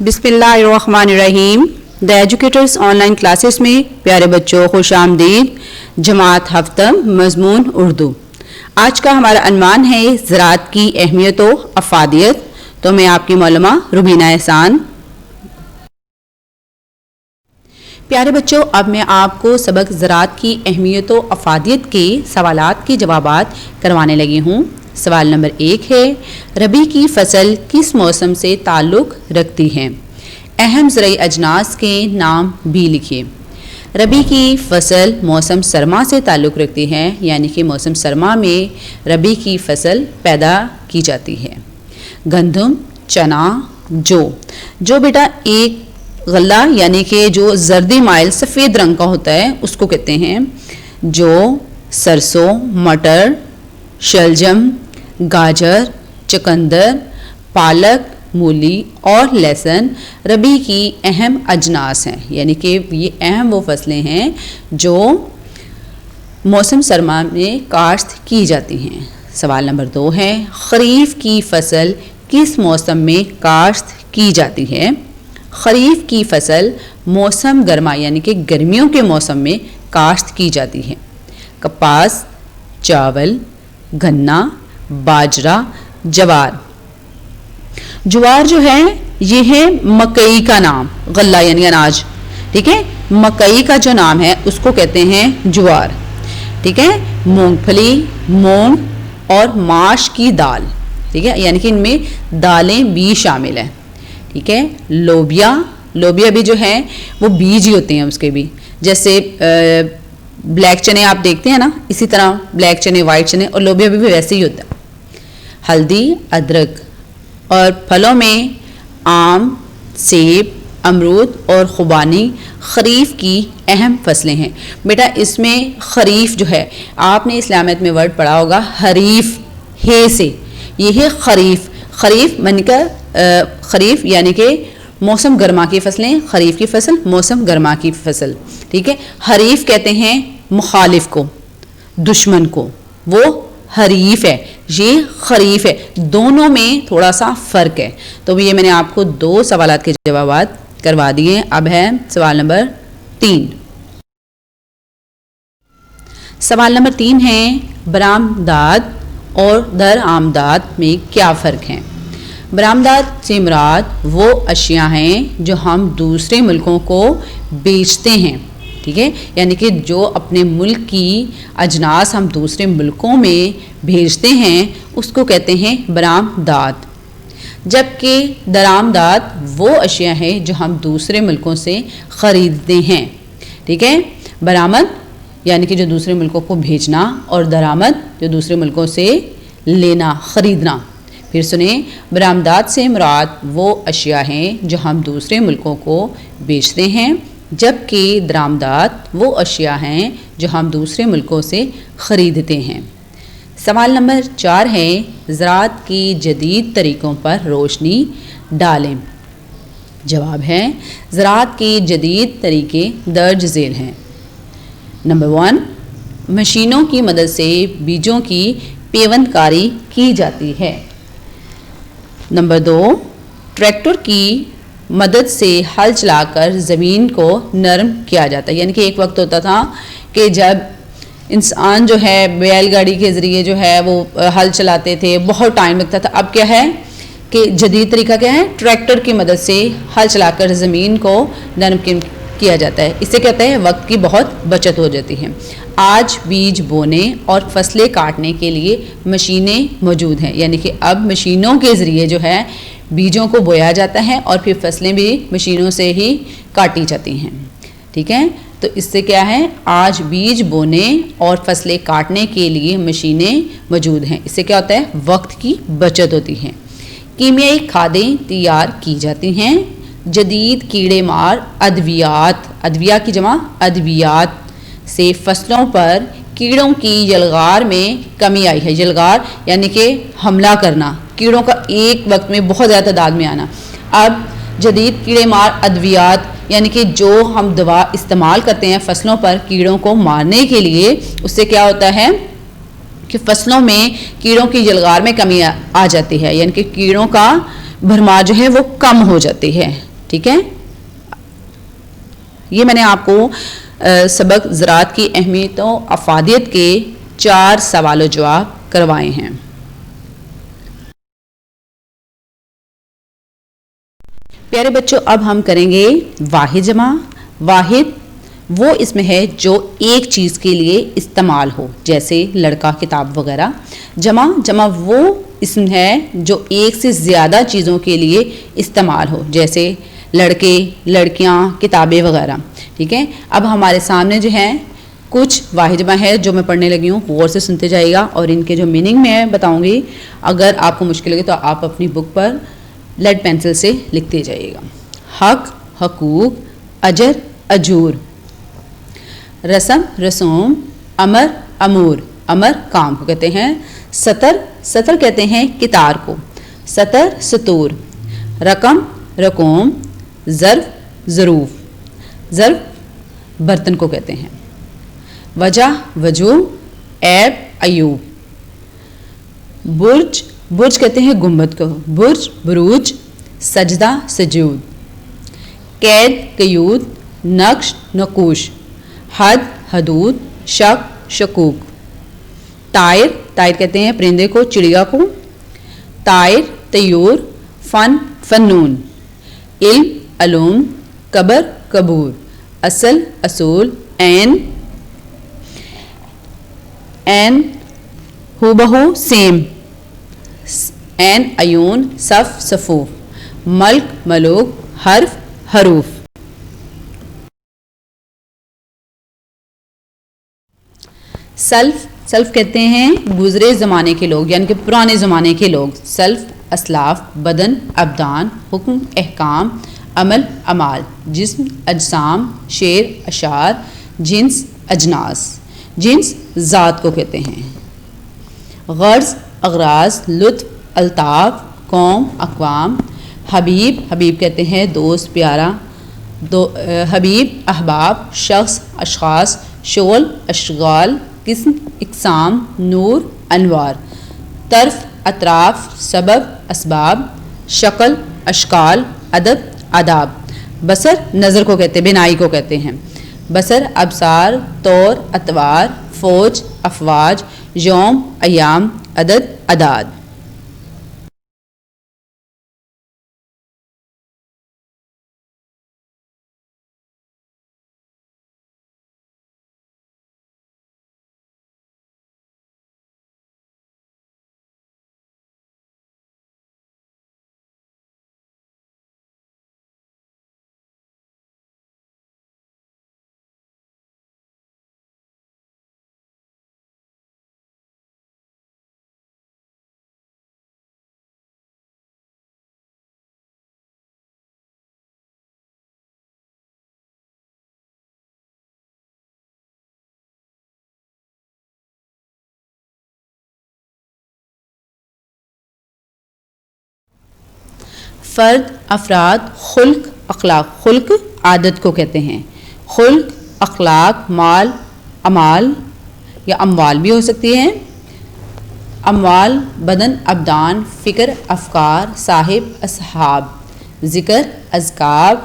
बिस्मिल्लाहिर्रहमानिर्रहीम। The educators online classes में प्यारे बच्चों खुश आमदीद। जमात हफ्तम मजमून उर्दू। आज का हमारा अनवान है ज़राअत की अहमियत व अफादियत। तो मैं आपकी मौलमा रुबीना एहसान। प्यारे बच्चों, अब मैं आपको सबक ज़राअत की अहमियत व अफादियत के सवालात के जवाबात करवाने लगी हूँ। सवाल नंबर 1 है, रबी की फसल किस मौसम से ताल्लुक़ रखती है? अहम ज़रई अजनास के नाम भी लिखिए। रबी की फसल मौसम सरमा से ताल्लुक़ रखती है, यानी कि मौसम सरमा में रबी की फसल पैदा की जाती है। गंदम, चना, जो बेटा एक गल्ला यानी कि जो जर्दी माइल सफ़ेद रंग का होता है उसको कहते हैं। जो, सरसों, मटर, शलजम, गाजर, चुकंदर, पालक, मूली और लहसुन रबी की अहम अजनास हैं, यानी कि ये अहम वो फसलें हैं जो मौसम सरमा में काश्त की जाती हैं। सवाल नंबर 2 है, खरीफ की फसल किस मौसम में काश्त की जाती है? खरीफ की फसल मौसम गर्मा यानी कि गर्मियों के मौसम में काश्त की जाती है। कपास, चावल, गन्ना, बाजरा, ज्वार। ज्वार जो है ये है मकई का नाम, गल्ला यानी अनाज, ठीक है। मकई का जो नाम है उसको कहते हैं ज्वार, ठीक है। मूंगफली, मूंग और माश की दाल, ठीक है, यानी कि इनमें दालें भी शामिल हैं, ठीक है। लोबिया भी जो है वो बीज ही होते हैं उसके भी, जैसे ब्लैक चने आप देखते हैं ना, इसी तरह ब्लैक चने, वाइट चने और लोबिया भी वैसे ही होता है। हल्दी, अदरक। और फलों में आम, सेब, अमरूद और खुबानी खरीफ की अहम फसलें हैं। बेटा इसमें खरीफ जो है आपने इस्लामियत में वर्ड पढ़ा होगा हरीफ, हे से, ये है खरीफ। खरीफ मन का खरीफ यानी कि मौसम गर्मा की फसलें, खरीफ की फसल मौसम गर्मा की फसल, ठीक है। हरीफ कहते हैं मुखालिफ को, दुश्मन को, वो हरीफ है, ये खरीफ है, दोनों में थोड़ा सा फ़र्क है। तो ये मैंने आपको 2 सवालात के जवाबात करवा दिए। अब है सवाल नंबर 3। सवाल नंबर 3 है, बरामदात और दरआमदात में क्या फ़र्क है? बरामदात से मुराद वो अशिया हैं जो हम दूसरे मुल्कों को बेचते हैं, ठीक है, यानी कि जो अपने मुल्क की अजनास हम दूसरे मुल्कों में भेजते हैं उसको कहते हैं बरामदात। जबकि दरामदात वो अशिया है जो हम दूसरे मुल्कों से ख़रीदते हैं, ठीक है। बरामद यानी कि जो दूसरे मुल्कों को भेजना और दरामद जो दूसरे मुल्कों से लेना, ख़रीदना। फिर सुने, बरामदात से मुराद वो अशिया हैं जो हम दूसरे मुल्कों को बेचते हैं, जबकि दरामदात वो अशिया हैं जो हम दूसरे मुल्कों से ख़रीदते हैं। सवाल नंबर 4 है, ज़राअत की जदीद तरीक़ों पर रोशनी डालें। जवाब है, ज़राअत के जदीद तरीक़े दर्ज झेल हैं। नंबर 1, मशीनों की मदद से बीजों की पेवंदकारी की जाती है। नंबर 2, ट्रैक्टर की मदद से हल चलाकर ज़मीन को नरम किया जाता है, यानी कि एक वक्त होता था कि जब इंसान जो है बैलगाड़ी के ज़रिए जो है वो हल चलाते थे, बहुत टाइम लगता था। अब क्या है कि जदीद तरीका क्या है, ट्रैक्टर की मदद से हल चलाकर ज़मीन को नरम किया जाता है। इससे क्या होता है, वक्त की बहुत बचत हो जाती है। आज बीज बोने और फसलें काटने के लिए मशीनें मौजूद हैं, यानी कि अब मशीनों के ज़रिए जो है बीजों को बोया जाता है और फिर फसलें भी मशीनों से ही काटी जाती हैं, ठीक है। तो इससे क्या है, आज बीज बोने और फसलें काटने के लिए मशीनें मौजूद हैं। इससे क्या होता है, वक्त की बचत होती है। कीमियाई खादें तैयार की जाती हैं। जदीद कीड़े मार अद्वियात, अद्विया की जमा अद्वियात से फसलों पर कीड़ों की यलगार में कमी आई है। यलगार यानी कि हमला करना, कीड़ों का एक वक्त में बहुत ज़्यादा तादाद में आना। अब जदीद कीड़े मार अद्वियात यानी कि जो हम दवा इस्तेमाल करते हैं फसलों पर कीड़ों को मारने के लिए, उससे क्या होता है कि फसलों में कीड़ों की यलगार में कमी आ जाती है, यानी कि कीड़ों का भरमार जो है वो कम हो जाती है। ٹھیک ہے، یہ میں نے آپ کو سبق زراعت کی اہمیت و افادیت کے 4 سوال و جواب کروائے ہیں۔ پیارے بچوں، اب ہم کریں گے واحد جمع۔ واحد وہ اسم ہے جو ایک چیز کے لیے استعمال ہو، جیسے لڑکا، کتاب وغیرہ۔ جمع وہ اسم ہے جو ایک سے زیادہ چیزوں کے لیے استعمال ہو، جیسے لڑکے، لڑکیاں، کتابیں وغیرہ۔ ٹھیک ہے، اب ہمارے سامنے جو ہے کچھ واحد جمع ہے جو میں پڑھنے لگی ہوں، غور سے سنتے جائے گا اور ان کے جو میننگ میں بتاؤں گی، اگر آپ کو مشکل لگے تو آپ اپنی بک پر لیڈ پینسل سے لکھتے جائیے گا۔ حق، حقوق، اجر، اجور، رسم، رسوم، امر، امور، امر کام کو کہتے ہیں۔ سطر کہتے ہیں کتار کو، سطر سطور، رقم، رقوم، ظرف، ظروف، ظرف برتن کو کہتے ہیں۔ وجہ، وجوہ، عیب، عیوب، برج کہتے ہیں گنبد کو، برج، بروج، سجدہ، سجود، قید، قیود، نقش، نقوش، حد، حدود، شک، شکوک، طائر کہتے ہیں پرندے کو، چڑیا کو، طائر، طیور، فن، فنون، علم، علوم، قبر، قبور، اصل، اصول، عین، ہو بہو، سیم، عین، عیون، صف، صفوف، ملک، ملوک، حرف، حروف۔ سلف کہتے ہیں گزرے زمانے کے لوگ، یعنی کہ پرانے زمانے کے لوگ۔ سلف، اسلاف، بدن، ابدان، حکم، احکام، عمل، اعمال، جسم، اجسام، شعر، اشعار، جنس، اجناس۔ جنس ذات کو کہتے ہیں۔ غرض، اغراض، لطف، الطاف، قوم، اقوام۔ حبیب کہتے ہیں دوست، پیارا۔ حبیب، احباب، شخص، اشخاص، شغل، اشغال، قسم، اقسام، نور، انوار۔ طرف، اطراف، سبب، اسباب، شکل، اشکال، ادب، آداب۔ بصر نظر کو کہتے ہیں، بینائی کو کہتے ہیں۔ بصر، ابصار، طور، اطوار، فوج، افواج، یوم، ایام، عدد، اعداد۔ فرد، افراد، خلق، اخلاق۔ خلق عادت کو کہتے ہیں۔ خلق، اخلاق، مال، امال یا اموال بھی ہو سکتی ہیں۔ اموال، بدن، ابدان، فکر، افکار، صاحب، اصحاب، ذکر، اذکاب،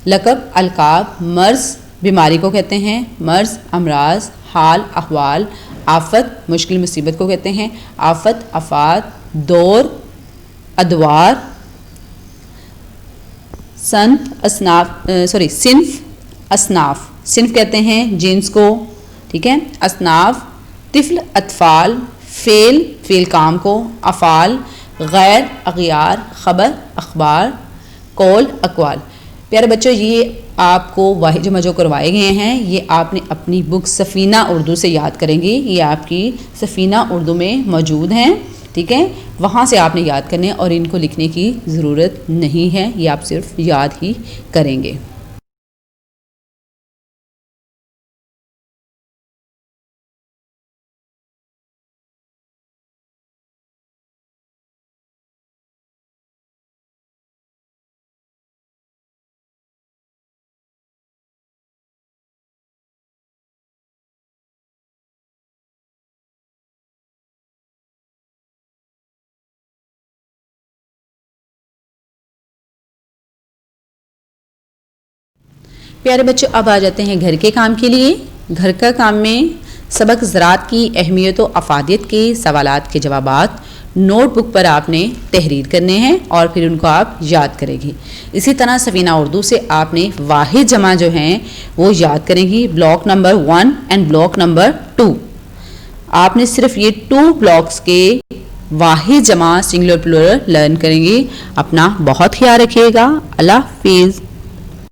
لقب، القاب۔ مرض بیماری کو کہتے ہیں۔ مرض، امراض، حال، احوال۔ آفت مشکل مصیبت کو کہتے ہیں۔ آفت، آفات، دور، ادوار۔ صنف، صنف کہتے ہیں جنس کو، ٹھیک ہے۔ اصناف، طفل، اطفال، فعل کام کو، افعال، غیر، اغیار، خبر، اخبار، قول، اقوال۔ پیارے بچوں، یہ آپ کو واحد جمع جو کروائے گئے ہیں یہ آپ نے اپنی بک سفینہ اردو سے یاد کریں گے، یہ آپ کی سفینہ اردو میں موجود ہیں، ٹھیک ہے۔ وہاں سے آپ نے یاد کرنے اور ان کو لکھنے کی ضرورت نہیں ہے، یہ آپ صرف یاد ہی کریں گے۔ پیارے بچوں اب آ جاتے ہیں گھر کے کام کے لیے. گھر کا کام میں سبق زراعت کی اہمیت و افادیت کے سوالات کے جوابات نوٹ بک پر آپ نے تحریر کرنے ہیں اور پھر ان کو آپ یاد کریں گی. اسی طرح سفینہ اردو سے آپ نے واحد جمع جو ہیں وہ یاد کریں گی. Block number 1 and block number 2 آپ نے صرف یہ 2 بلاکس کے واحد جمع سنگولر پلورل لرن کریں گے. اپنا بہت خیال رکھیے گا. اللہ حافظ.